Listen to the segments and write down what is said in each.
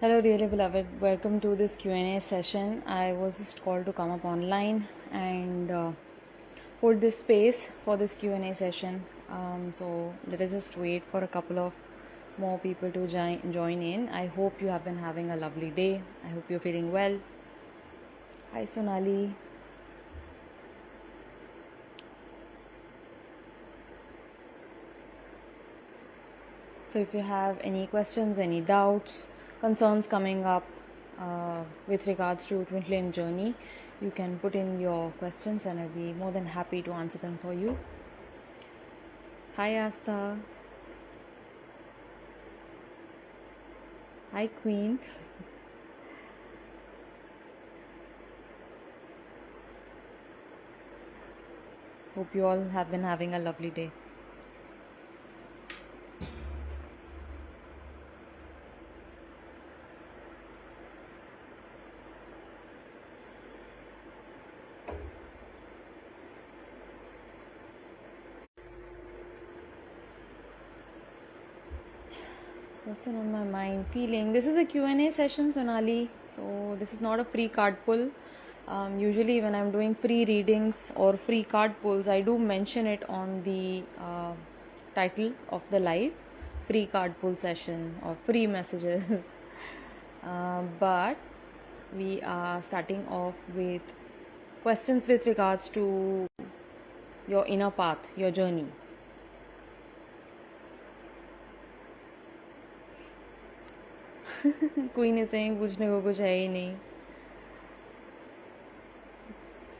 Hello, dearly beloved. Welcome to this Q&A session. I was just called to come up online and hold this space for this Q&A session. So let us just wait for a couple of more people to join in. I hope you have been having a lovely day. I hope you're feeling well. Hi, Sonali. So if you have any questions, any doubts, concerns coming up with regards to twin flame journey, you can put in your questions and I'll be more than happy to answer them for you. Hi Asta. Hi Queen. Hope you all have been having a lovely day. Person on my mind, feeling. This is a Q&A session, Sonali. So this is not a free card pull. Usually when I'm doing free readings or free card pulls, I do mention it on the title of the live, free card pull session or free messages. But we are starting off with questions with regards to your inner path, your journey. Queen is saying पूछने को कुछ है ही नहीं.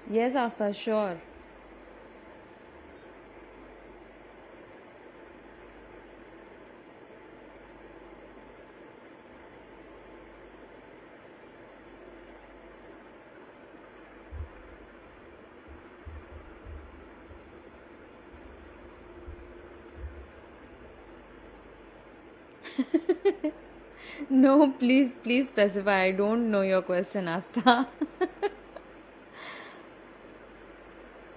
Yes, Asta, sure. No, please specify. I don't know your question, Asta.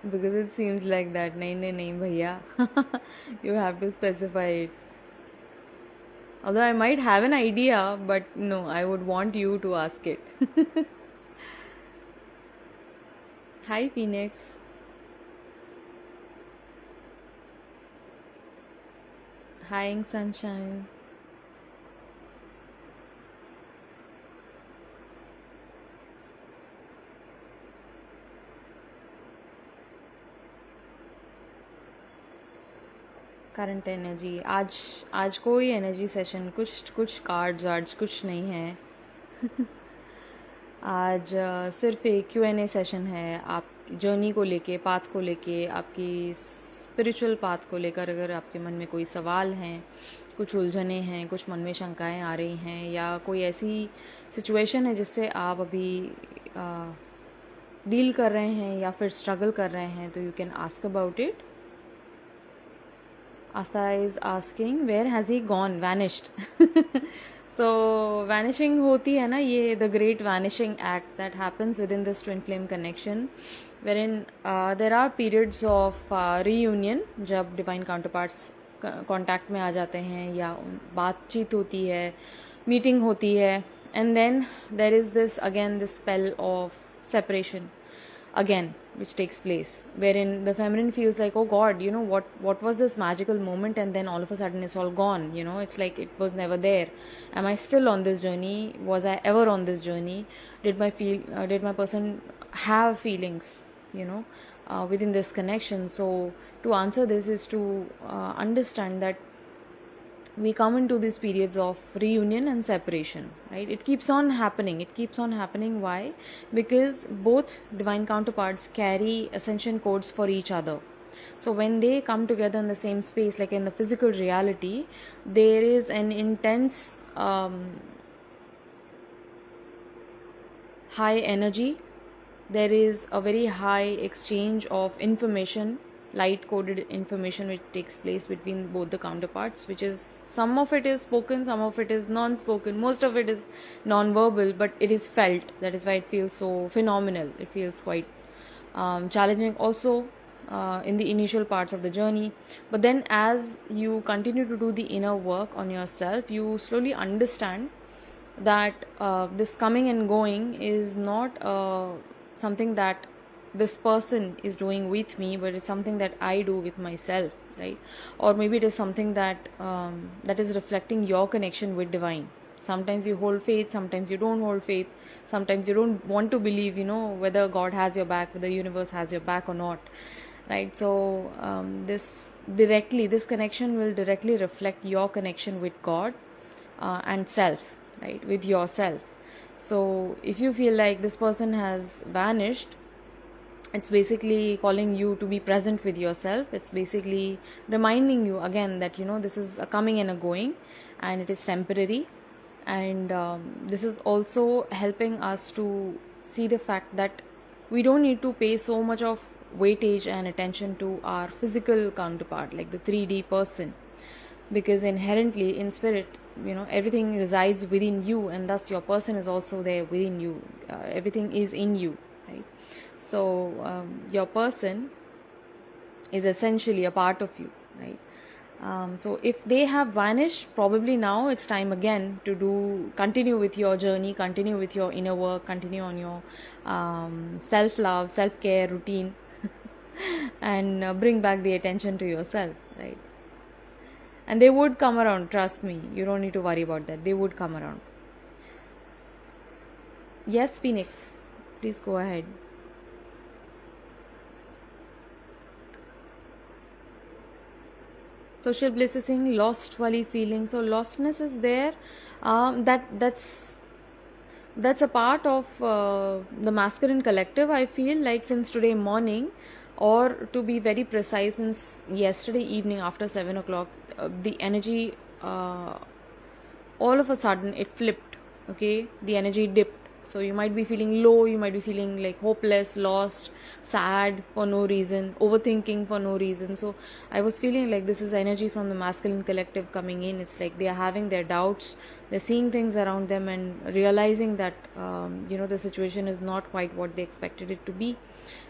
Because it seems like that. Nahin, bhaiya. You have to specify it. Although I might have an idea, but no, I would want you to ask it. Hi, Phoenix. Hi, Sunshine. Current energy आज कोई energy session कुछ cards आज कुछ नहीं है. आज सिर्फ एक Q&A सेशन है. आप जर्नी को लेके, पाथ को लेके, आपकी स्पिरिचुअल पाथ को लेकर अगर आपके मन में कोई सवाल हैं, कुछ उलझने हैं, कुछ मन में शंकाएं आ रही हैं, या कोई ऐसी सिचुएशन है जिससे आप अभी डील कर रहे हैं या फिर स्ट्रगल कर रहे हैं, तो you can ask about it. Asta is asking, where has he gone? Vanished. So vanishing होती है ना, ये the great vanishing act that happens within this twin flame connection, wherein there are periods of reunion जब divine counterparts contact में आ जाते हैं या बातचीत होती है, meeting होती है, and then there is this spell of separation again which takes place, wherein the feminine feels like, oh god, what was this magical moment, and then all of a sudden it's all gone. It's like it was never there. Am I still on this journey? Was I ever on this journey? Did my person have feelings within this connection? So to answer this is to understand that we come into these periods of reunion and separation, right? It keeps on happening. Why? Because both divine counterparts carry ascension codes for each other. So when they come together in the same space, like in the physical reality, there is an intense high energy. There is a very high exchange of information, light coded information, which takes place between both the counterparts, which is, some of it is spoken, some of it is non-spoken, most of it is non-verbal, but it is felt. That is why it feels so phenomenal. It feels quite challenging also in the initial parts of the journey, but then as you continue to do the inner work on yourself, you slowly understand that this coming and going is not something that this person is doing with me, but it's something that I do with myself, right? Or maybe it is something that that is reflecting your connection with divine. Sometimes you hold faith, sometimes you don't hold faith, sometimes you don't want to believe, whether God has your back, whether the universe has your back or not, right? So this connection will directly reflect your connection with God and self, right, with yourself. So if you feel like this person has vanished, it's basically calling you to be present with yourself. It's basically reminding you again that this is a coming and a going, and it is temporary. And this is also helping us to see the fact that we don't need to pay so much of weightage and attention to our physical counterpart, like the 3D person, because inherently in spirit, everything resides within you, and thus your person is also there within you. Everything is in you, right? So your person is essentially a part of you, right? So if they have vanished, probably now it's time again to continue with your journey, continue with your inner work, continue on your self-love, self-care routine and bring back the attention to yourself, right? And they would come around, trust me. You don't need to worry about that. They would come around. Yes, Phoenix, please go ahead. Social bliss is saying lost wali feeling. So lostness is there. That's a part of the masculine collective, I feel like, since today morning, or to be very precise, since yesterday evening after 7 o'clock, the energy all of a sudden it flipped. Okay, the energy dipped. So you might be feeling low, you might be feeling like hopeless, lost, sad for no reason, overthinking for no reason. So I was feeling like this is energy from the masculine collective coming in. It's like they are having their doubts, they're seeing things around them and realizing that the situation is not quite what they expected it to be,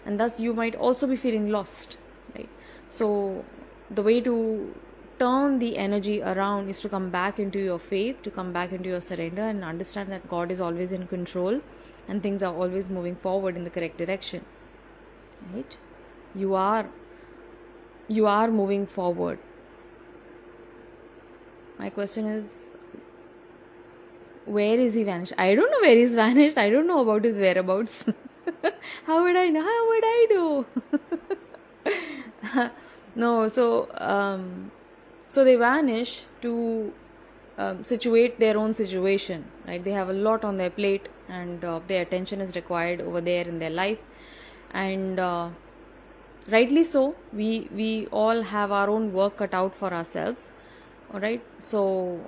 and thus you might also be feeling lost, right? So the way to turn the energy around is to come back into your faith, to come back into your surrender, and understand that God is always in control and things are always moving forward in the correct direction, right? You are moving forward. My question is, where is he vanished? I don't know where he's vanished. I don't know about his whereabouts. How would I know? How would I know? No, so they vanish to situate their own situation, right? They have a lot on their plate, and their attention is required over there in their life, and rightly so. We all have our own work cut out for ourselves, all right? So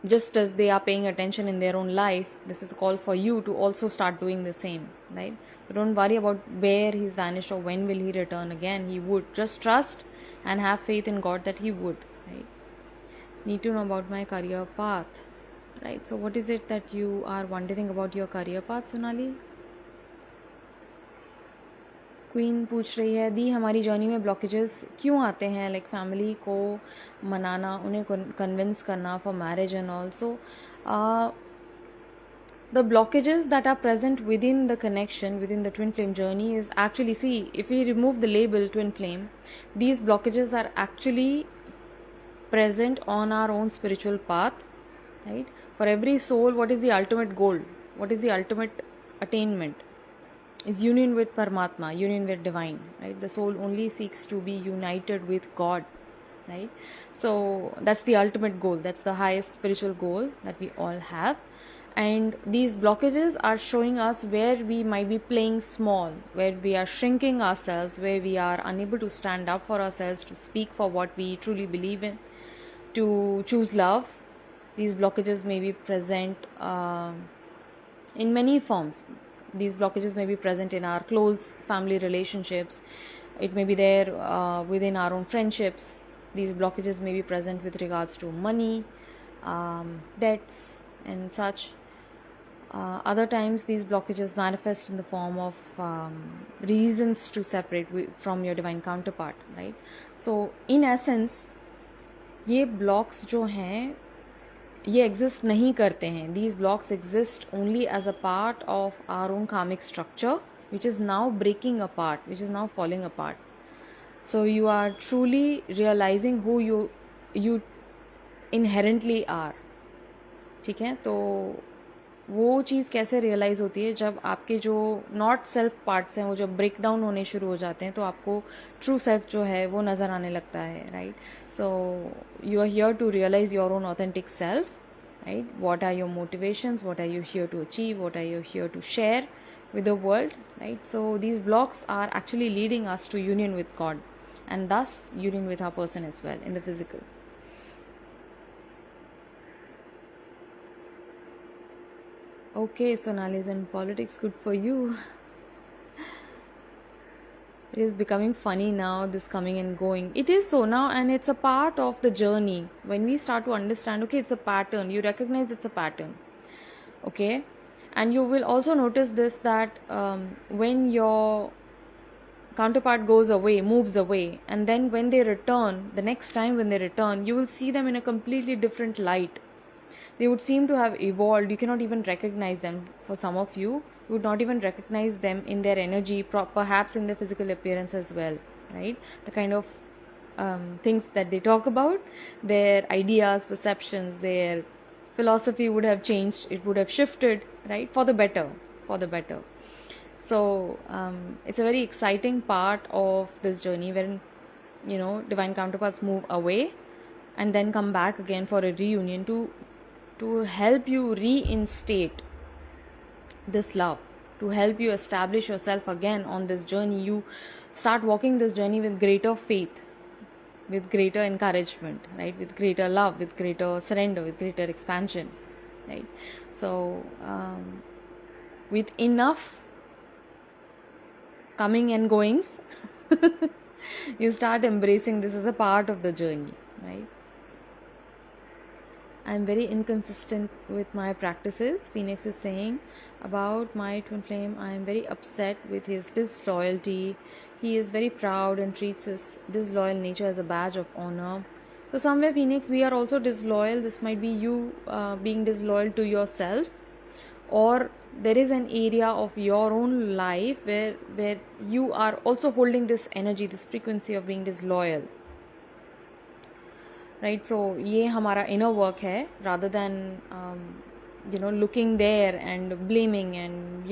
just as they are paying attention in their own life, this is a call for you to also start doing the same, right? So don't worry about where he's vanished or when will he return again. He would. Just trust and have faith in God that he would, right? Need to know about my career path, right? So what is it that you are wondering about your career path, Sonali? Queen पूछ रही है, दी हमारी journey में blockages क्यों आते हैं, like family को मनाना, उन्हें कन्विंस करना for marriage and also the blockages that are present within the connection, within the twin flame journey is actually, see, if we remove the label twin flame, these blockages are actually present on our own spiritual path, right? For every soul, what is the ultimate goal? What is the ultimate attainment? Is union with Paramatma, union with divine, right? The soul only seeks to be united with God, right? So that's the ultimate goal. That's the highest spiritual goal that we all have. And these blockages are showing us where we might be playing small, where we are shrinking ourselves, where we are unable to stand up for ourselves, to speak for what we truly believe in, to choose love. These blockages may be present in many forms. These blockages may be present in our close family relationships. It may be there within our own friendships. These blockages may be present with regards to money, debts and such. Other times these blockages manifest in the form of reasons to separate from your divine counterpart, right? So in essence, ये blocks जो हैं, ये exist नहीं करते हैं. These blocks exist only as a part of our own karmic structure which is now breaking apart, which is now falling apart. So you are truly realising who you inherently are. ठीक है, तो वो चीज़ कैसे realise होती है? जब आपके जो नॉट सेल्फ पार्ट्स हैं वो जब ब्रेक डाउन होने शुरू हो जाते हैं तो आपको ट्रू सेल्फ जो है वो नज़र आने लगता है, right? So you are here to realise your own authentic self, right? What are your motivations, what are you here to achieve, what are you here to share with the world, right? So these blocks are actually leading us to union with God and thus union with our person as well in the physical. Okay, Sonali is in politics, good for you. It is becoming funny now, this coming and going. It is so now, and it's a part of the journey. When we start to understand, okay, it's a pattern, you recognize it's a pattern, okay? And you will also notice this, that when your counterpart goes away, moves away, and then when they return, the next time when they return, you will see them in a completely different light. They would seem to have evolved. You cannot even recognize them. For some of you, you would not even recognize them in their energy, perhaps in their physical appearance as well, right? The kind of things that they talk about, their ideas, perceptions, their philosophy would have changed. It would have shifted, right? For the better, for the better. So it's a very exciting part of this journey when, you know, divine counterparts move away and then come back again for a reunion to help you reinstate this love, to help you establish yourself again on this journey. You start walking this journey with greater faith, with greater encouragement, right? With greater love, with greater surrender, with greater expansion, right? So with enough coming and goings, you start embracing this as a part of the journey, right? I'm very inconsistent with my practices. Phoenix is saying about my twin flame, I am very upset with his disloyalty. He is very proud and treats his disloyal nature as a badge of honor. So somewhere, Phoenix, we are also disloyal. This might be you being disloyal to yourself, or there is an area of your own life where you are also holding this energy, this frequency of being disloyal, right? So ये हमारा inner work है, rather than looking there and blaming and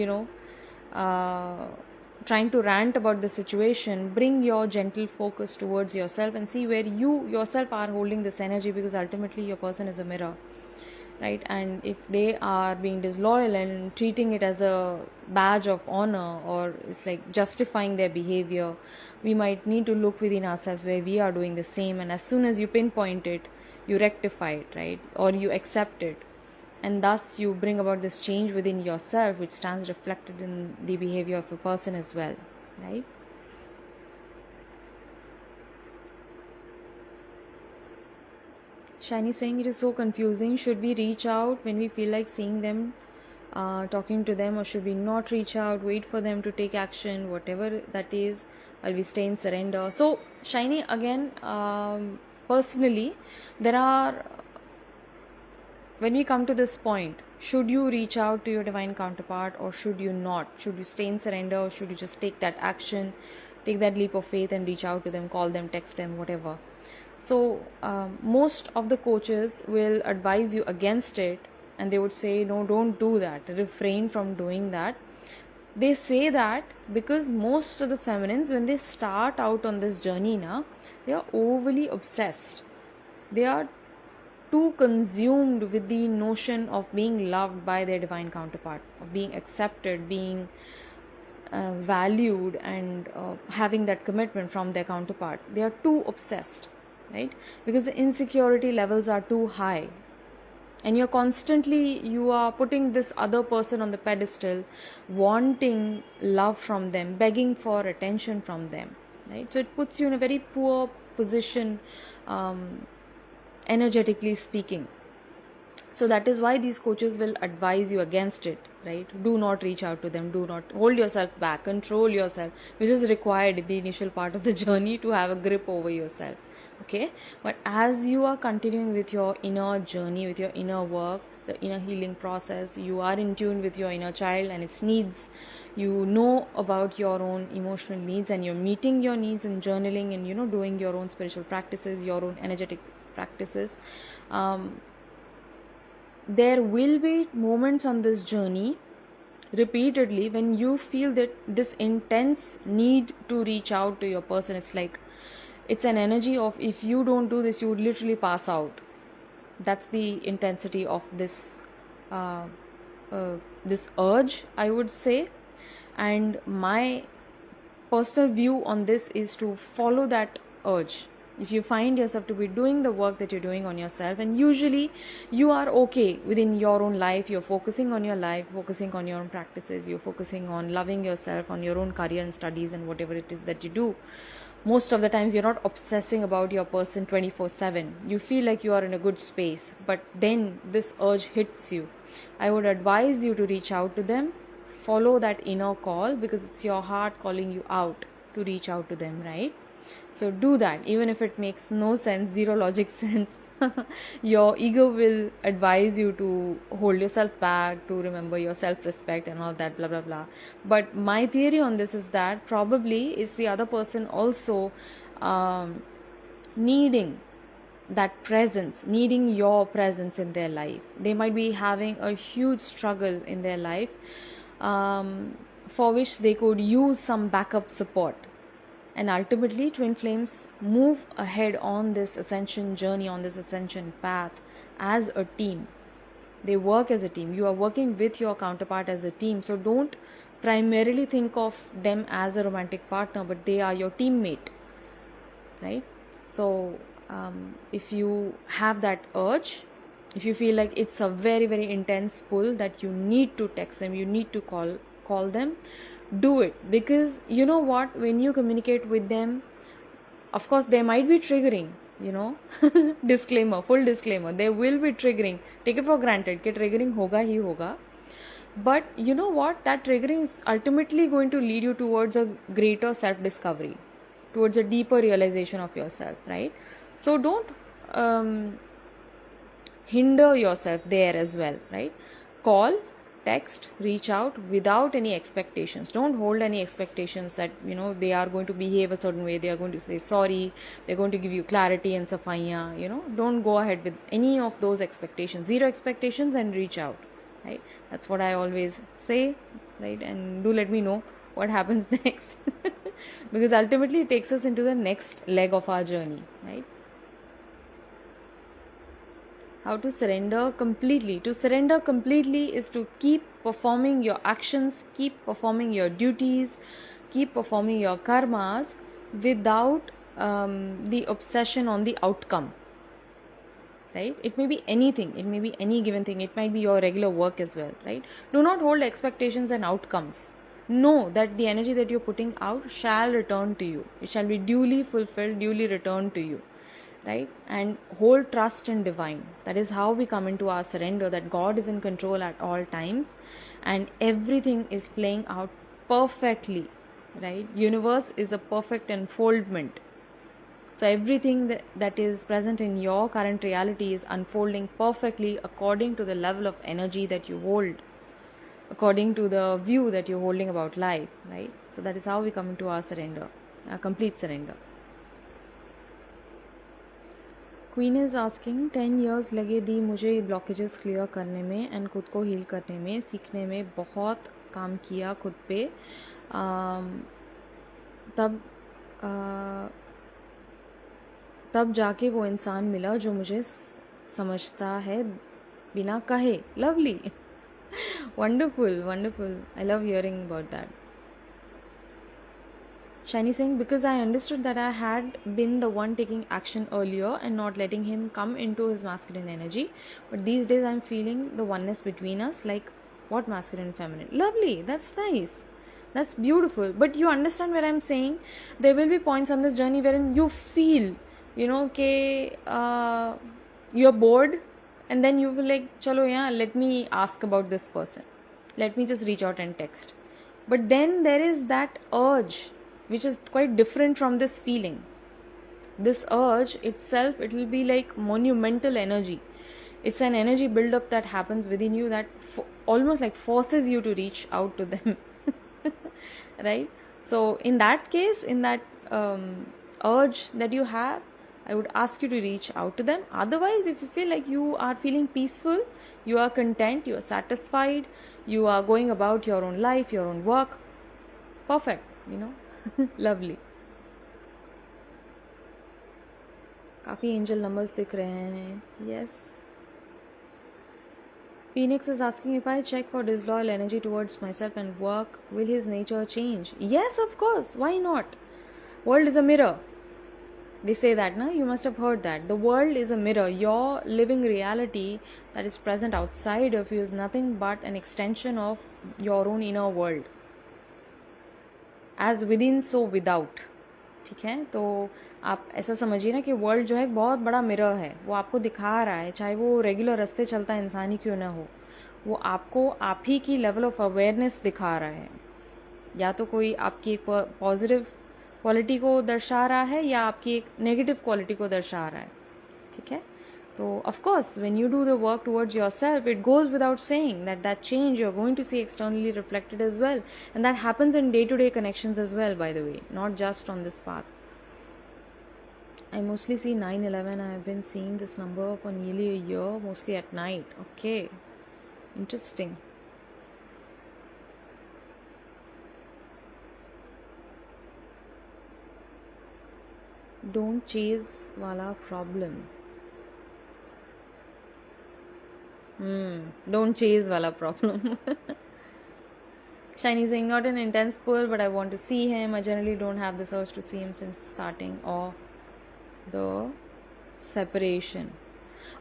trying to rant about the situation. Bring your gentle focus towards yourself and see where you yourself are holding this energy, because ultimately your person is a mirror, right? And if they are being disloyal and treating it as a badge of honor, or it's like justifying their behavior, we might need to look within ourselves where we are doing the same. And as soon as you pinpoint it, you rectify it, right? Or you accept it, and thus you bring about this change within yourself, which stands reflected in the behavior of a person as well, right? Shiny saying, it is so confusing. Should we reach out when we feel like seeing them, talking to them, or should we not reach out, wait for them to take action, whatever that is, while we stay in surrender? So Shiny, again, personally, there are, when we come to this point, should you reach out to your divine counterpart or should you not? Should you stay in surrender, or should you just take that action, take that leap of faith and reach out to them, call them, text them, whatever? So most of the coaches will advise you against it, and they would say, no, don't do that, refrain from doing that. They say that because most of the feminines, when they start out on this journey now, they are overly obsessed. They are too consumed with the notion of being loved by their divine counterpart, of being accepted, being valued, and having that commitment from their counterpart. They are too obsessed, right? Because the insecurity levels are too high, and you are putting this other person on the pedestal, wanting love from them, begging for attention from them, right? So it puts you in a very poor position, energetically speaking. So that is why these coaches will advise you against it, right? Do not reach out to them, do not hold yourself back, control yourself, which is required in the initial part of the journey to have a grip over yourself. Okay, but as you are continuing with your inner journey, with your inner work, the inner healing process, you are in tune with your inner child and its needs. You know about your own emotional needs, and you're meeting your needs in journaling and doing your own spiritual practices, your own energetic practices. There will be moments on this journey repeatedly when you feel that this intense need to reach out to your person. It's like it's an energy of, if you don't do this, you would literally pass out. That's the intensity of this this urge, I would say. And my personal view on this is to follow that urge. If you find yourself to be doing the work that you're doing on yourself, and usually you are okay within your own life, you're focusing on your life, focusing on your own practices, you're focusing on loving yourself, on your own career and studies and whatever it is that you do, most of the times you're not obsessing about your person 24/7. You feel like you are in a good space, but then this urge hits you. I would advise you to reach out to them, follow that inner call, because it's your heart calling you out to reach out to them, right? So do that, even if it makes no sense, zero logic sense. Your ego will advise you to hold yourself back, to remember your self-respect and all that, blah blah blah. But my theory on this is that probably is the other person also needing that presence, needing your presence in their life. They might be having a huge struggle in their life, for which they could use some backup support. And ultimately, twin flames move ahead on this ascension journey, on this ascension path as a team. They work as a team. You are working with your counterpart as a team. So don't primarily think of them as a romantic partner, but they are your teammate, right? So if you have that urge, if you feel like it's a very, very intense pull that you need to text them, you need to call them, do it. Because you know what, when you communicate with them, of course they might be triggering, disclaimer, full disclaimer, they will be triggering. Take it for granted that triggering hoga hi hoga, but you know what, that triggering is ultimately going to lead you towards a greater self-discovery, towards a deeper realization of yourself, right? So don't hinder yourself there as well, right? Call, text, reach out without any expectations. Don't hold any expectations that they are going to behave a certain way, they are going to say sorry, they're going to give you clarity and safaiya. Don't go ahead with any of those expectations. Zero expectations and reach out, right? That's what I always say, right? And do let me know what happens next, because ultimately it takes us into the next leg of our journey, right? How to surrender completely. To surrender completely is to keep performing your actions, keep performing your duties, keep performing your karmas without the obsession on the outcome, right? It may be anything, it may be any given thing, it might be your regular work as well, right? Do not hold expectations and outcomes. Know that the energy that you're putting out shall return to you. It shall be duly fulfilled, duly returned to you, right? And hold trust in divine. That is how we come into our surrender, that God is in control at all times and everything is playing out perfectly, right? Universe is a perfect unfoldment. So everything that is present in your current reality is unfolding perfectly according to the level of energy that you hold, according to the view that you're holding about life, right? So that is how we come into our surrender, our complete surrender. Queen is asking 10 years लगे दी मुझे ये blockages clear करने में and खुद को heal करने में, सीखने में, बहुत काम किया खुद पे, तब जाके वो इंसान मिला जो मुझे समझता है बिना कहे. Lovely. Wonderful, wonderful. I love hearing about that. Shiny saying, because I understood that I had been the one taking action earlier and not letting him come into his masculine energy. But these days I'm feeling the oneness between us, like what, masculine and feminine. Lovely. That's nice. That's beautiful. But you understand where I'm saying? There will be points on this journey wherein you feel, you're bored. And then you will like, chalo, yeah, let me ask about this person. Let me just reach out and text. But then there is that urge, which is quite different from this feeling. this urge itself, it will be like monumental energy. It's an energy build-up that happens within you that almost like forces you to reach out to them. Right? So in that case, in that urge that you have, I would ask you to reach out to them. Otherwise, if you feel like you are feeling peaceful, you are content, you are satisfied, you are going about your own life, your own work, perfect, lovely. काफ़ी angel numbers दिख रहे हैं. Yes. Phoenix is asking, if I check for disloyal energy towards myself and work, will his nature change? Yes, of course. Why not? World is a mirror. They say that, no? You must have heard that. The world is a mirror. Your living reality that is present outside of you is nothing but an extension of your own inner world. As within, so without. ठीक है, तो आप ऐसा समझिए ना कि world जो है एक बहुत बड़ा मिरर है. वो आपको दिखा रहा है, चाहे वो रेगुलर रास्ते चलता इंसान ही क्यों ना हो, वो आपको आप ही की लेवल ऑफ अवेयरनेस दिखा रहा है. या तो कोई आपकी एक पॉजिटिव क्वालिटी को दर्शा रहा है या आपकी एक नेगेटिव क्वालिटी को दर्शा रहा है. ठीक है, तो of course when you do the work towards yourself, it goes without saying that change you are going to see externally reflected as well, and that happens in day to day connections as well, by the way, not just on this path. I mostly see 9/11. I have been seeing this number for nearly a year, mostly at night. Okay, interesting. Don't chase wala problem. Don't chase wala problem. Shiny saying, not an intense pull, but I want to see him. I generally don't have this urge to see him since the starting of the separation.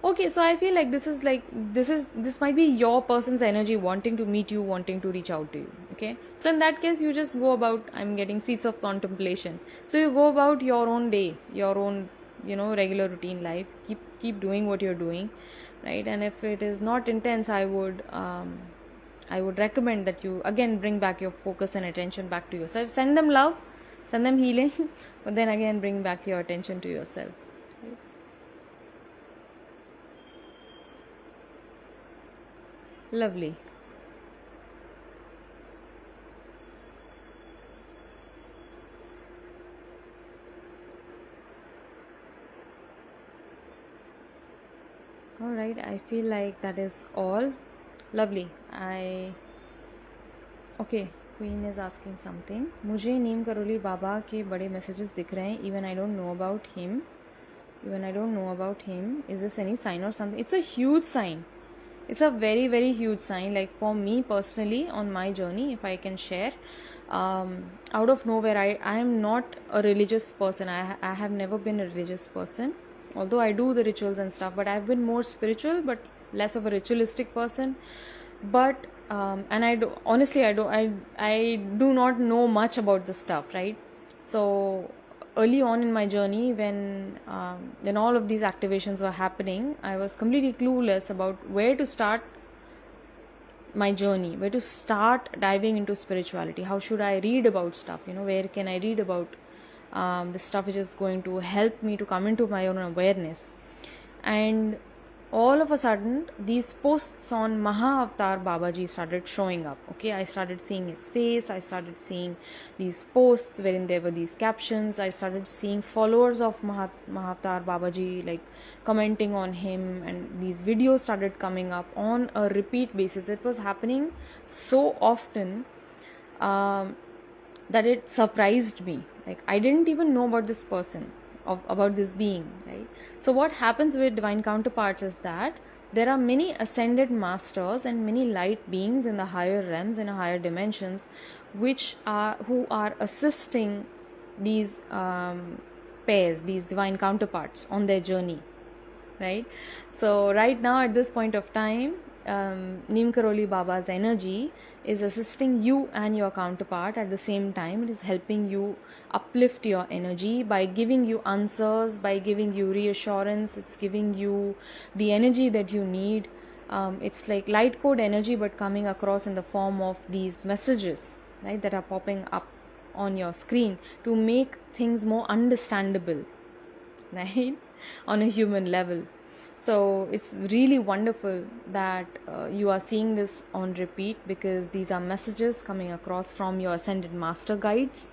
Okay, so I feel like this might be your person's energy wanting to meet you, wanting to reach out to you. Okay, so in that case, you just go about, I'm getting seeds of contemplation, so you go about your own day, your own regular routine life, keep doing what you're doing, right? And if it is not intense, I would recommend that you again bring back your focus and attention back to yourself. Send them love, send them healing, but then again bring back your attention to yourself. Right? Lovely. Alright, I feel like that is all. Lovely. Okay, Queen is asking something. मुझे नीम करोली बाबा के बड़े messages दिख रहे हैं. Even I don't know about him. Is this any sign or something? It's a huge sign. It's a very, very huge sign. Like for me personally, on my journey, if I can share, out of nowhere, I am not a religious person. I have never been a religious person. Although I do the rituals and stuff, but I've been more spiritual, but less of a ritualistic person. But and I do not know much about this stuff, right? So early on in my journey, when all of these activations were happening, I was completely clueless about where to start my journey, where to start diving into spirituality. How should I read about stuff? Where can I read about the stuff which is going to help me to come into my own awareness? And all of a sudden, these posts on Mahavatar Babaji started showing up. Okay, I started seeing his face. I started seeing these posts wherein there were these captions. I started seeing followers of Mahavatar Babaji like commenting on him, and these videos started coming up on a repeat basis. It was happening so often that it surprised me. Like I didn't even know about this person, about this being, right? So what happens with divine counterparts is that there are many ascended masters and many light beings in the higher realms, in the higher dimensions, who are assisting these pairs, these divine counterparts on their journey, right? So right now at this point of time, Neem Karoli Baba's energy is assisting you and your counterpart at the same time. It is helping you uplift your energy by giving you answers, by giving you reassurance. It's giving you the energy that you need. It's like light code energy, but coming across in the form of these messages, right, that are popping up on your screen to make things more understandable, right? On a human level. So it's really wonderful that you are seeing this on repeat, because these are messages coming across from your ascended master guides,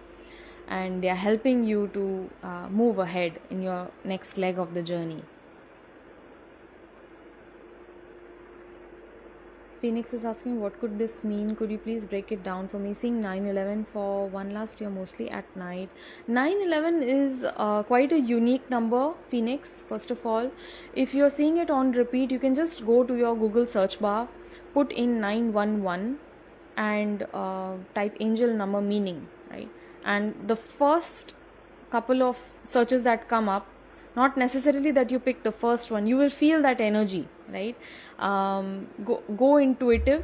and they are helping you to move ahead in your next leg of the journey. Phoenix is asking, what could this mean? Could you please break it down for me? Seeing 9/11 for one last year, mostly at night. 9/11 is quite a unique number, Phoenix. First of all, if you're seeing it on repeat, you can just go to your Google search bar, put in 911, and type angel number meaning, right? And the first couple of searches that come up, not necessarily that you pick the first one, you will feel that energy, right? Go intuitive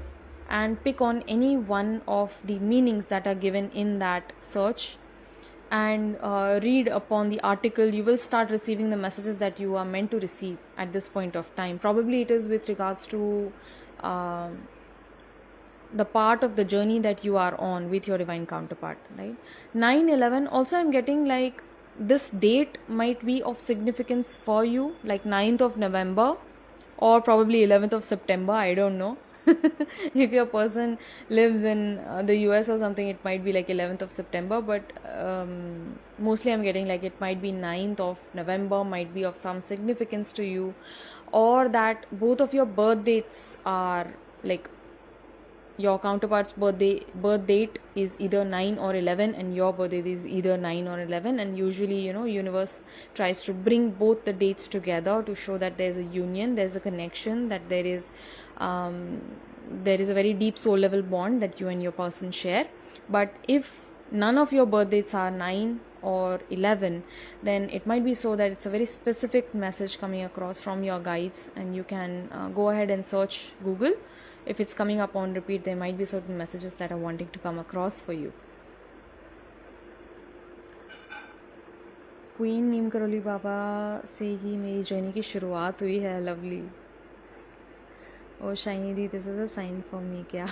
and pick on any one of the meanings that are given in that search, and read upon the article. You will start receiving the messages that you are meant to receive at this point of time. Probably it is with regards to the part of the journey that you are on with your divine counterpart, right? 9/11 also, I'm getting like this date might be of significance for you, like 9th of November or probably 11th of September, I don't know. If your person lives in the US or something, it might be like 11th of September, but mostly I'm getting like it might be 9th of November, might be of some significance to you, or that both of your birth dates are like your counterpart's birth date is either 9 or 11, and your birth date is either 9 or 11, and usually, universe tries to bring both the dates together to show that there's a union, there's a connection, that there is a very deep soul level bond that you and your person share. But if none of your birth dates are 9 or 11, then it might be so that it's a very specific message coming across from your guides, and you can go ahead and search Google. If it's coming up on repeat, there might be certain messages that are wanting to come across for you. Queen Neem Karoli Baba से ही मेरी journey की शुरुआत हुई है. Lovely. Oh Shiny दी, this is a sign for me क्या?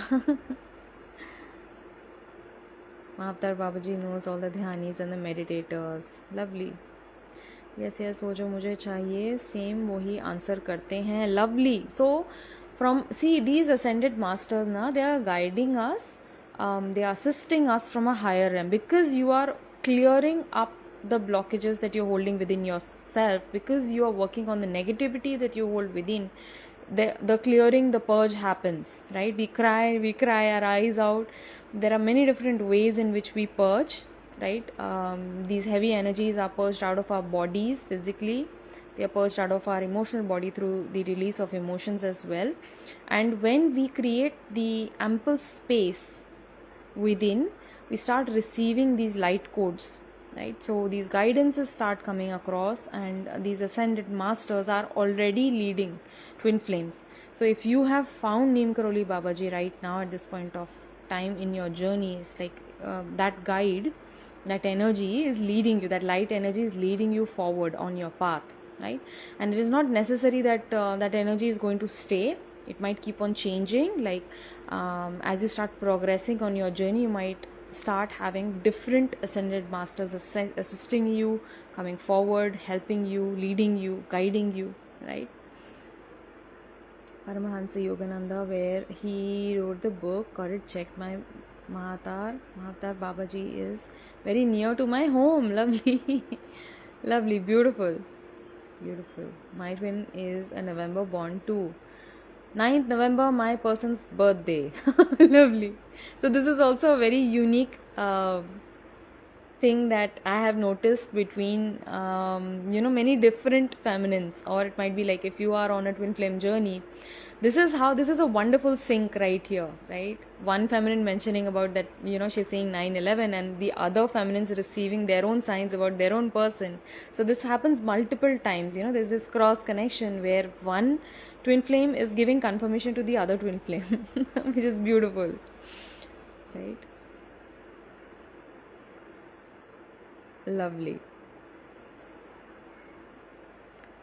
Mahavatar Baba ji knows all the ध्यानीज and the meditators. Lovely. Yes yes, वो जो मुझे चाहिए सेम वही आंसर करते हैं. Lovely. So these ascended masters, they are guiding us, they are assisting us from a higher realm, because you are clearing up the blockages that you're holding within yourself, because you are working on the negativity that you hold within. The clearing, the purge happens, right? We cry our eyes out. There are many different ways in which we purge, right? These heavy energies are purged out of our bodies physically. They are purged out of our emotional body through the release of emotions as well. And when we create the ample space within, we start receiving these light codes, right? So these guidances start coming across, and these ascended masters are already leading twin flames. So if you have found Neem Karoli Babaji right now at this point of time in your journey, it's like that guide, that energy is leading you, that light energy is leading you forward on your path, right? And it is not necessary that that energy is going to stay. It might keep on changing, like as you start progressing on your journey, you might start having different ascended masters assisting you, coming forward, helping you, leading you, guiding you, right? Paramahansa Yogananda, where he wrote the book, got it checked. My Mahatar Babaji is very near to my home. Lovely. Lovely, beautiful. My twin is a November born too. 9th November, my person's birthday. Lovely. So this is also a very unique thing that I have noticed between many different feminines, or it might be like if you are on a twin flame journey, this is a wonderful sync right here, right? One feminine mentioning about that, she's saying 9/11, and the other feminines receiving their own signs about their own person. So this happens multiple times, there's this cross connection where one twin flame is giving confirmation to the other twin flame, which is beautiful, right? Lovely.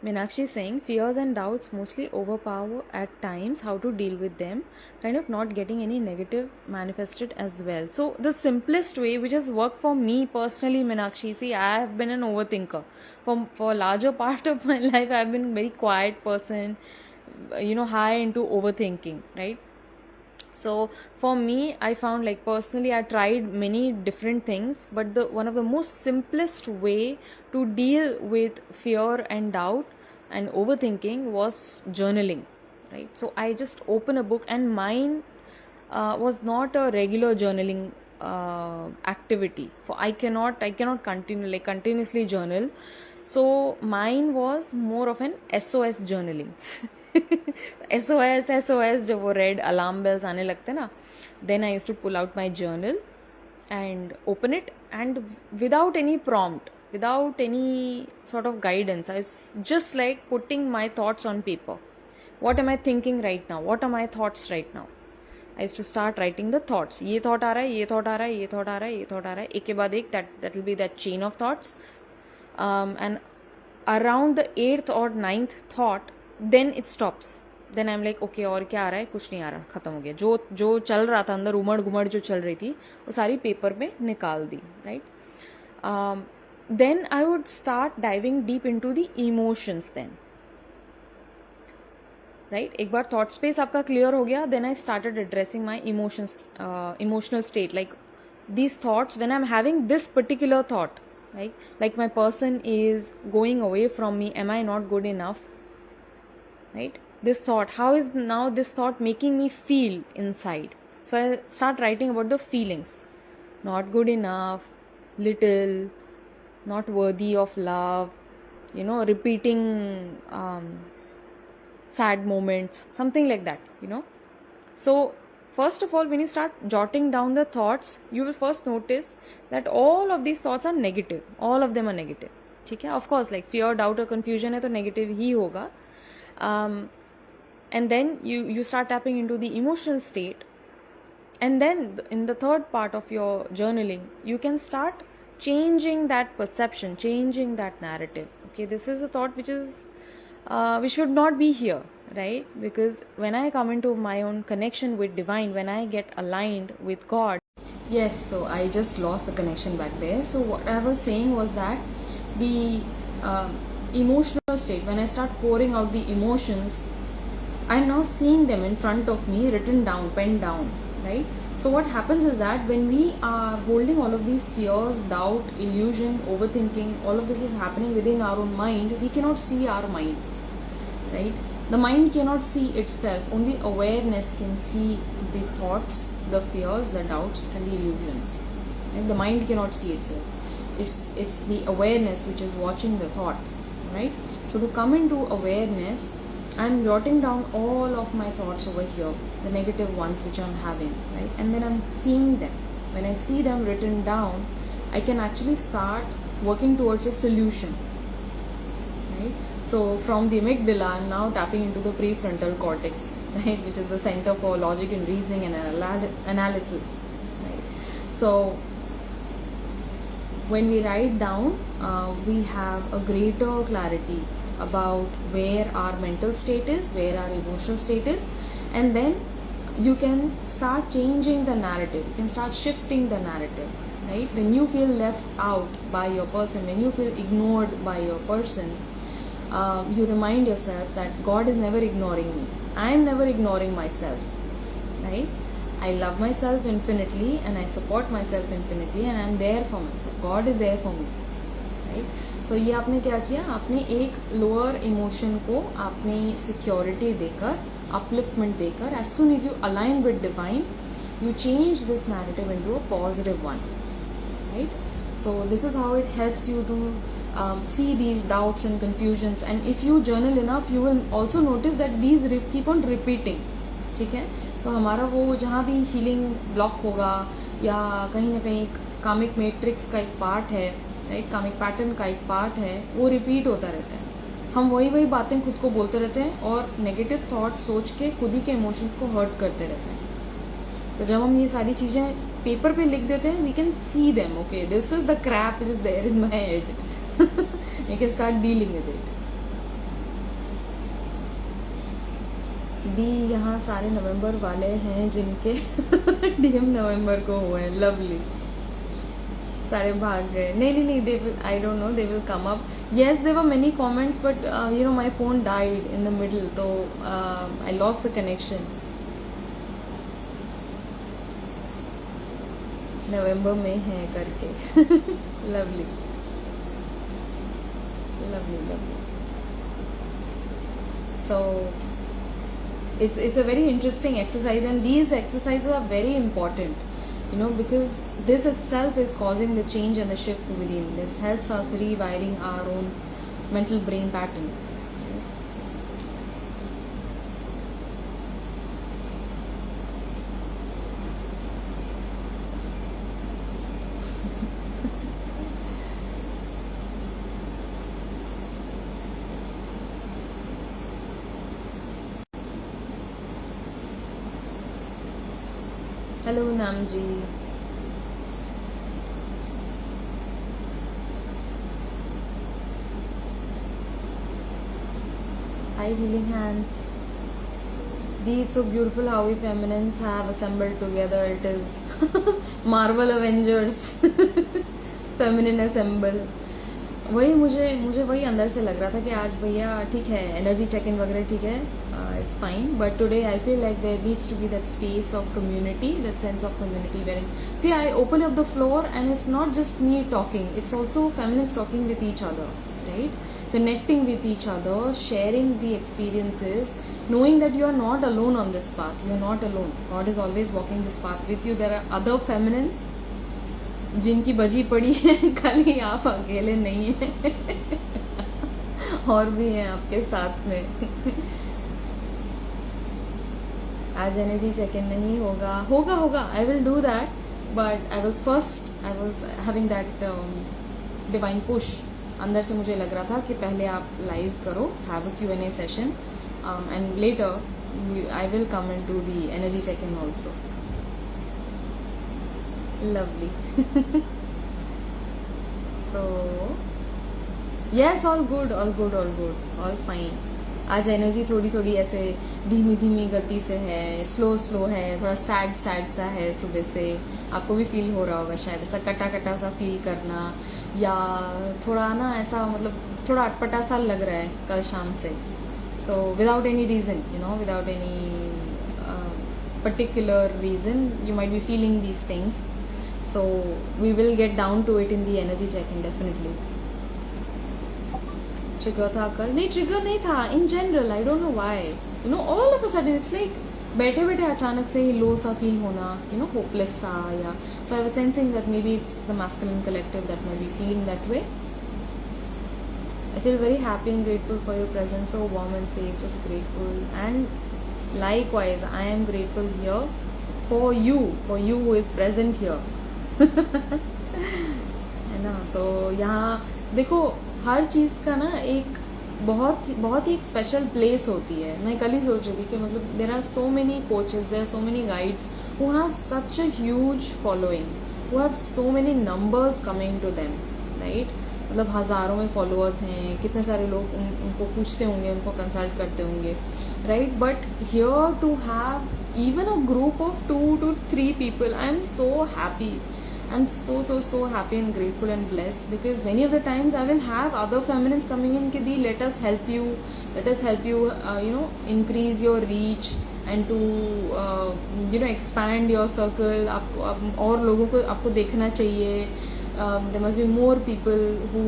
Meenakshi is saying fears and doubts mostly overpower at times. How to deal with them? Kind of not getting any negative manifested as well. So the simplest way, which has worked for me personally, Meenakshi. See, I have been an overthinker for a larger part of my life. I've been a very quiet person, high into overthinking, right? So for me, I found, like, personally, I tried many different things, but the one of the most simplest way to deal with fear and doubt and overthinking was journaling, right? So I just open a book, and mine was not a regular journaling activity. For I cannot continuously journal. So mine was more of an SOS journaling. SOS जब वो red alarm bells आने लगते ना, then I used to pull out my journal and open it, and without any prompt, without any sort of guidance, I was just like putting my thoughts on paper. What am I thinking right now? What are my thoughts right now? I used to start writing the thoughts. ये thought आ रहा है, ये thought आ रहा है, ये thought आ रहा है, ये thought आ रहा है, एक के बाद एक, that will be that chain of thoughts. And around the 8th or 9th thought, then it stops. Then I'm like, okay, और क्या आ रहा है? कुछ नहीं आ रहा, खत्म हो गया. जो चल रहा था अंदर, उमड़ घुमड़ जो चल रही थी, वो सारी पेपर पे निकाल दी, right? Then I would start diving deep into the emotions then, right? एक बार thought space आपका clear हो गया, then I started addressing my emotional state, like these thoughts when I'm having this particular thought, right? Like my person is going away from me, am I not good enough, right? This thought, how is now this thought making me feel inside? So I start writing about the feelings. Not good enough, little, not worthy of love, repeating sad moments, something like that, So first of all, when you start jotting down the thoughts, you will first notice that all of these thoughts are negative. All of them are negative. ठीक है? Of course, like fear, doubt or confusion है तो negative ही होगा. And then you start tapping into the emotional state, and then in the third part of your journaling, you can start changing that perception, changing that narrative. Okay, this is a thought which should not be here, right? Because when I come into my own connection with divine, when I get aligned with God. Yes, so I just lost the connection back there. So what I was saying was that the emotional state, when I start pouring out the emotions, I'm now seeing them in front of me, written down, penned down, right? So what happens is that when we are holding all of these fears, doubt, illusion, overthinking, all of this is happening within our own mind, we cannot see our mind, right? The mind cannot see itself. Only awareness can see the thoughts, the fears, the doubts and the illusions, and the mind cannot see itself. It's the awareness which is watching the thought, right? So to come into awareness, I'm jotting down all of my thoughts over here, the negative ones which I'm having, right? And then I'm seeing them. When I see them written down, I can actually start working towards a solution, right? So from the amygdala, I'm now tapping into the prefrontal cortex, right, which is the center for logic and reasoning and analysis, right? So when we write down, we have a greater clarity about where our mental state is, where our emotional state is, and then you can start changing the narrative, you can start shifting the narrative, right? When you feel left out by your person, when you feel ignored by your person, you remind yourself that God is never ignoring me, I am never ignoring myself, right? I love myself infinitely and I support myself infinitely and I am there for myself. God is there for me, right? So ये आपने क्या किया, आपने एक lower emotion को आपने security देकर, upliftment देकर, as soon as you align with divine, you change this narrative into a positive one, right? So this is how it helps you to see these doubts and confusions, and if you journal enough, you will also notice that these keep on repeating, ठीक है? तो हमारा वो जहाँ भी healing block होगा या कहीं ना कहीं कामिक मैट्रिक्स का एक पार्ट है, राइट, कामिक पैटर्न का एक पार्ट है, वो रिपीट होता रहता है. हम वही बातें खुद को बोलते रहते हैं और नेगेटिव थॉट सोच के खुद ही के इमोशंस को हर्ट करते रहते हैं. तो जब हम ये सारी चीज़ें पेपर पे लिख देते हैं, we can see them, okay, this is the crap which is there in my head, we can start dealing with it. दी यहाँ सारे नवंबर वाले हैं जिनके डीएम नवंबर को हुए हैं. लवली. सारे भाग गए. नहीं नहीं नहीं, they will, I don't know, they will come up. Yes, there were many comments but you know my phone died in the middle, तो आई लॉस्ट द कनेक्शन. नवंबर में है करके. Lovely lovely lovely. So it's a very interesting exercise, and these exercises are very important, you know, because this itself is causing the change and the shift within. This helps us rewiring our own mental brain pattern. Hello नाम जी. Hi healing hands. Dee, it's so beautiful how we feminines have assembled together. It is Marvel Avengers. Feminine assemble. वही मुझे वही अंदर से लग रहा था कि आज भैया ठीक है, एनर्जी चेक इन वगैरह ठीक है, it's fine, but today I feel like there needs to be that space of community, that sense of community where see I open up the floor and it's not just me talking, it's also feminists talking with each other, right? Connecting with each other, sharing the experiences, knowing that you are not alone on this path. You are not alone. God is always walking this path with you. There are other feminines जिनकी बजी पड़ी है, खाली आप अकेले नहीं हैं. और भी हैं आपके साथ में. आज एनर्जी चेक इन नहीं होगा, होगा होगा, I will do that, but I was having that divine push. अंदर से मुझे लग रहा था कि पहले आप लाइव करो, have a Q&A session, and later I will come and do the energy check in also. Lovely. तो yes, all good all good all good all fine. आज एनर्जी थोड़ी थोड़ी ऐसे धीमी धीमी गति से है, स्लो है, थोड़ा सैड सा है. सुबह से आपको भी फील हो रहा होगा शायद, ऐसा कटा कटा सा फील करना, या थोड़ा ना ऐसा मतलब थोड़ा अटपटा सा लग रहा है कल शाम से. So without any reason, you know, without any particular reason, you might be feeling these things. So we will get down to it in the energy check-in definitely. Trigger था कल? नहीं, trigger नहीं था. In general, I don't know why. You know, all of a sudden it's like बैठे बैठे अचानक से ही लो सा फील होना, you know, hopeless सा, या so I was sensing that maybe it's the masculine collective that might be feeling that way. I feel very happy and grateful for your presence, so warm and safe, just grateful. And likewise, I am grateful here for you who is present here. है ना. तो यहाँ देखो, हर चीज़ का ना एक बहुत ही एक स्पेशल प्लेस होती है. मैं कल ही सोच रही थी कि मतलब there are so many coaches, there are so many guides who have such a huge following, who have so many numbers coming to them, right? मतलब हज़ारों में फॉलोअर्स हैं, कितने सारे लोग उनको पूछते होंगे, उनको कंसल्ट करते होंगे, right? But here to have even a group of 2 to 3 people, I am so happy. I'm so happy and grateful and blessed, because many of the times I will have other feminines coming in कि दी let us help you, you know, increase your reach and to you know, expand your circle. आप और लोगों को आपको देखना चाहिए. There must be more people who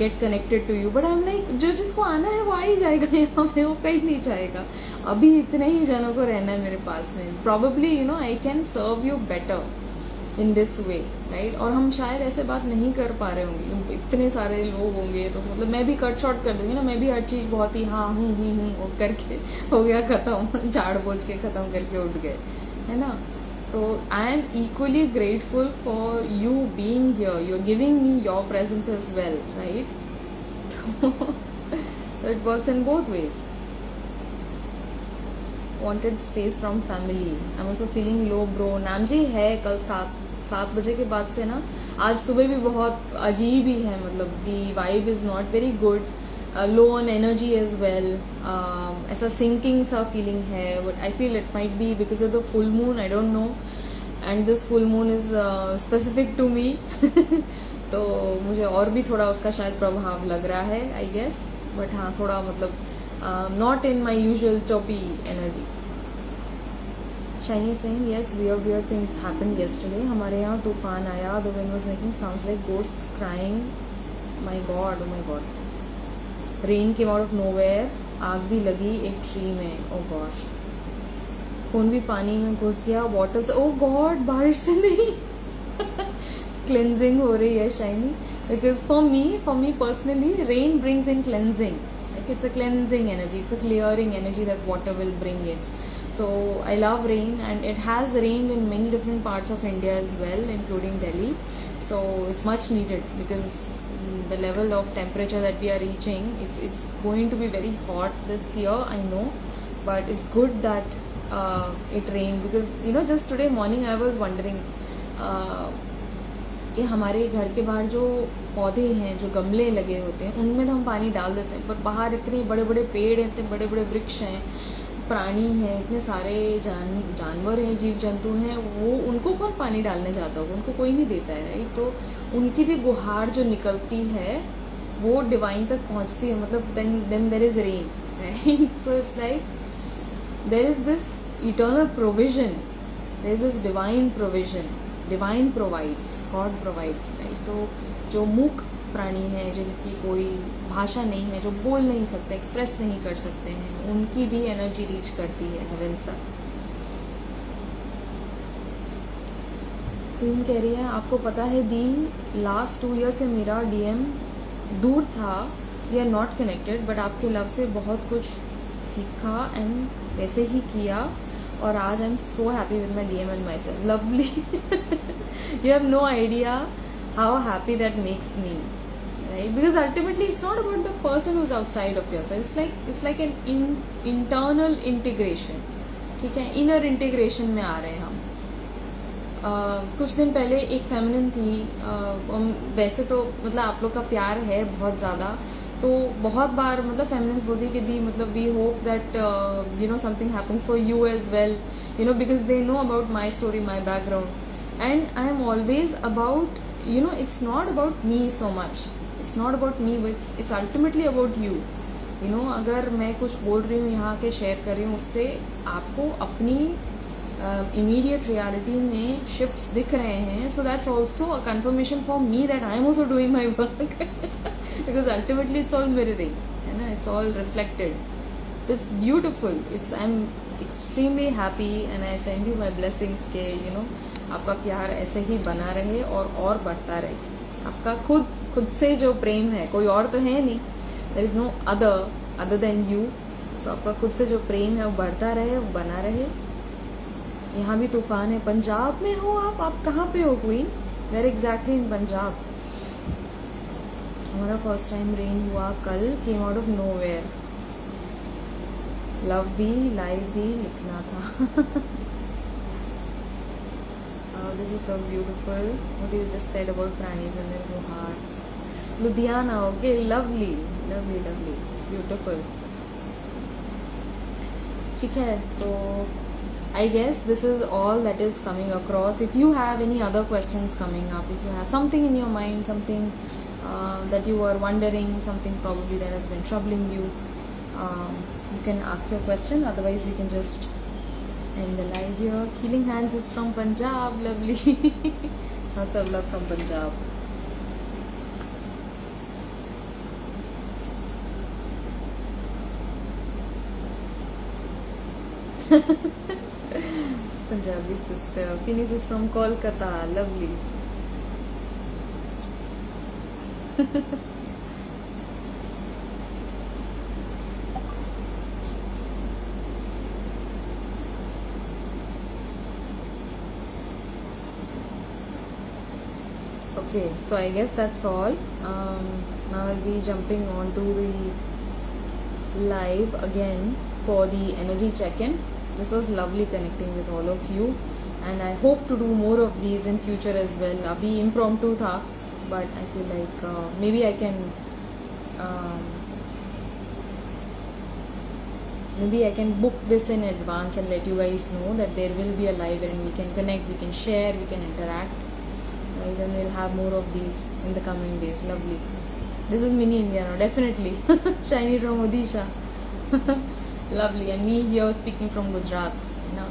get connected to you, but I'm like, जो जिसको आना है वो आ ही जाएगा यहाँ पे, वो कहीं नहीं जाएगा. अभी इतने ही जनों को रहना है मेरे पास में. Probably, you know, I can serve you better in this way, right? और हम शायद ऐसे बात नहीं कर पा रहे होंगे, इतने सारे लोग होंगे, तो मतलब मैं भी कट शॉर्ट कर दूंगी ना. मैं भी हर चीज़ बहुत ही हाँ हूँ करके हो गया ख़त्म, झाड़ पोंछ के ख़त्म करके उठ गए, है ना. तो I am equally grateful for you being here. You are giving me your presence as well, right? तो it works in both ways. Wanted space from family. I am also feeling low bro. नाम जी है कल 7 बजे के बाद से ना. आज सुबह भी बहुत अजीब ही है, मतलब the vibe is not very good. Low on energy as well, ऐसा सिंकिंग सा फीलिंग है. But I feel it might be because of the full moon, I don't know. And this full moon is specific to me. तो मुझे और भी थोड़ा उसका शायद प्रभाव लग रहा है, आई गेस. बट हाँ, थोड़ा मतलब not in my usual choppy energy. Shiny Singh, yes, weird थिंग्स हैपेंड yesterday. हमारे यहाँ तूफान आया. The wind was making sounds like ghosts crying. My God, oh my God. Rain came out of nowhere. आग भी लगी एक ट्री में. Oh gosh. फोन भी पानी में घुस गया. बॉटल्स, ओ गॉड, बारिश से नहीं. क्लेंजिंग हो रही है shiny. Because for me personally rain brings in cleansing. Like it's a cleansing energy, it's a clearing energy that water will bring in. So I love rain, and it has rained in many different parts of India as well, including Delhi. So it's much needed because the level of temperature that we are reaching, it's going to be very hot this year, I know, but it's good that it rained. Because just today morning I was wondering कि हमारे घर के बाहर जो पौधे हैं, जो गमले लगे होते हैं, उनमें तो हम पानी डाल देते हैं, पर बाहर इतने बड़े बड़े पेड़ हैं, इतने बड़े बड़े वृक्ष हैं, प्राणी हैं, इतने सारे जानवर हैं, जीव जंतु हैं, वो उनको कौन पानी डालने जाता होगा? उनको कोई नहीं देता है, राइट? तो उनकी भी गुहार जो निकलती है वो डिवाइन तक पहुंचती है. मतलब then there is rain, right? So it's like there is this eternal provision, there is this divine provision. Divine provides, God provides, right? तो जो मूक प्राणी हैं, जिनकी कोई भाषा नहीं है, जो बोल नहीं सकते, एक्सप्रेस नहीं कर सकते हैं, उनकी भी एनर्जी रीच करती है हेवेंस तक. क्वीन कह रही है, आपको पता है दी, लास्ट 2 ईयर से मेरा डीएम दूर था. We are not connected, but आपके लव से बहुत कुछ सीखा एंड वैसे ही किया, और आज I am so happy with my DM and my self. Lovely. You have no idea how happy that makes me, right? Because ultimately it's not about the person who's outside of yourself. It's like an internal integration. ठीक है, inner integration में आ रहे हैं हम. कुछ दिन पहले एक फेमिनिन थी. वैसे तो मतलब आप लोग का प्यार है बहुत ज़्यादा, तो बहुत बार मतलब फेमिनिन्स बोलती है कि दी मतलब we hope that something happens for you as well, because they know about my story, my background. And I am always about, it's not about me so much. It's not about me, but it's ultimately about you. अगर मैं कुछ बोल रही हूँ यहाँ के share कर रही हूँ, उससे आपको अपनी immediate reality में shifts दिख रहे हैं. So that's also a confirmation for me that I am also doing my work. Because ultimately it's all mirroring, है ना? It's all reflected. It's beautiful. I'm extremely happy and I send you my blessings के आपका प्यार ऐसे ही बना रहे और बढ़ता रहे. आपका खुद से जो प्रेम है, कोई और तो है नहीं, there is no other than you. So आपका खुद से जो प्रेम है वो बढ़ता रहे, वो बना रहे. यहाँ भी तूफान है. पंजाब में हो आप कहाँ पे हो queen? Where exactly in Punjab? हमारा फर्स्ट टाइम रेन हुआ कल, came out of nowhere. Love भी लाइव भी लिखना था. This is so beautiful. What you just said about pranis and their guhar. Ludhiana, okay, lovely, beautiful. ठीक है, तो I guess this is all that is coming across. If you have any other questions coming up, if you have something in your mind, something that you were wondering, something probably that has been troubling you, you can ask your question. Otherwise, we can just end the live here. Healing Hands is from Punjab. Lovely. Lots of love from Punjab. Punjabi sister. Pinis is from Kolkata. Lovely. Okay, so I guess that's all. Now I'll be jumping on to the live again for the energy check-in. This was lovely connecting with all of you, and I hope to do more of these in future as well. Abhi impromptu tha, but I feel like maybe I can maybe I can book this in advance and let you guys know that there will be a live wherein we can connect, we can share, we can interact, right? And we'll have more of these in the coming days. Lovely. This is mini India now, definitely. Shiny from Odisha. Lovely. And me here speaking from Gujarat, you know.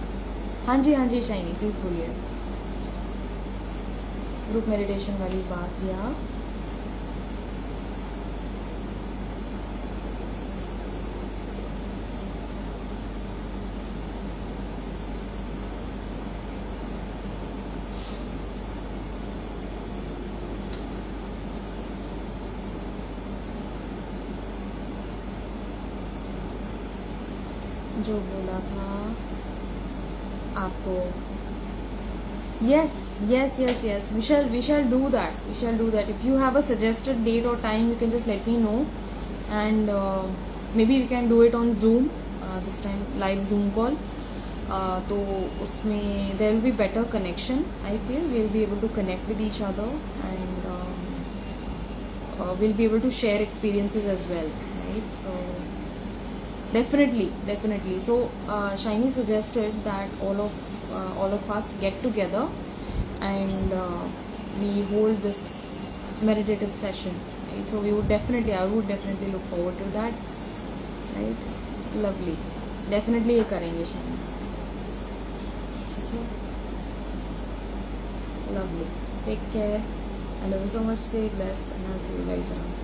हाँ जी shiny please बोलिए. Group meditation वाली बात या जो बोला था आपको. Yes, we shall do that. If you have a suggested date or time, you can just let me know, and maybe we can do it on Zoom, this time live Zoom call. तो उसमें there will be better connection. I feel we'll be able to connect with each other, and we'll be able to share experiences as well, right? So definitely. So Shiny suggested that all of us get together and we hold this meditative session, right? So I would definitely look forward to that, right? Lovely. Definitely ये करेंगे Shiny. ठीक है. Lovely. Take care. I love you so much. Stay blessed, and I'll see you guys around.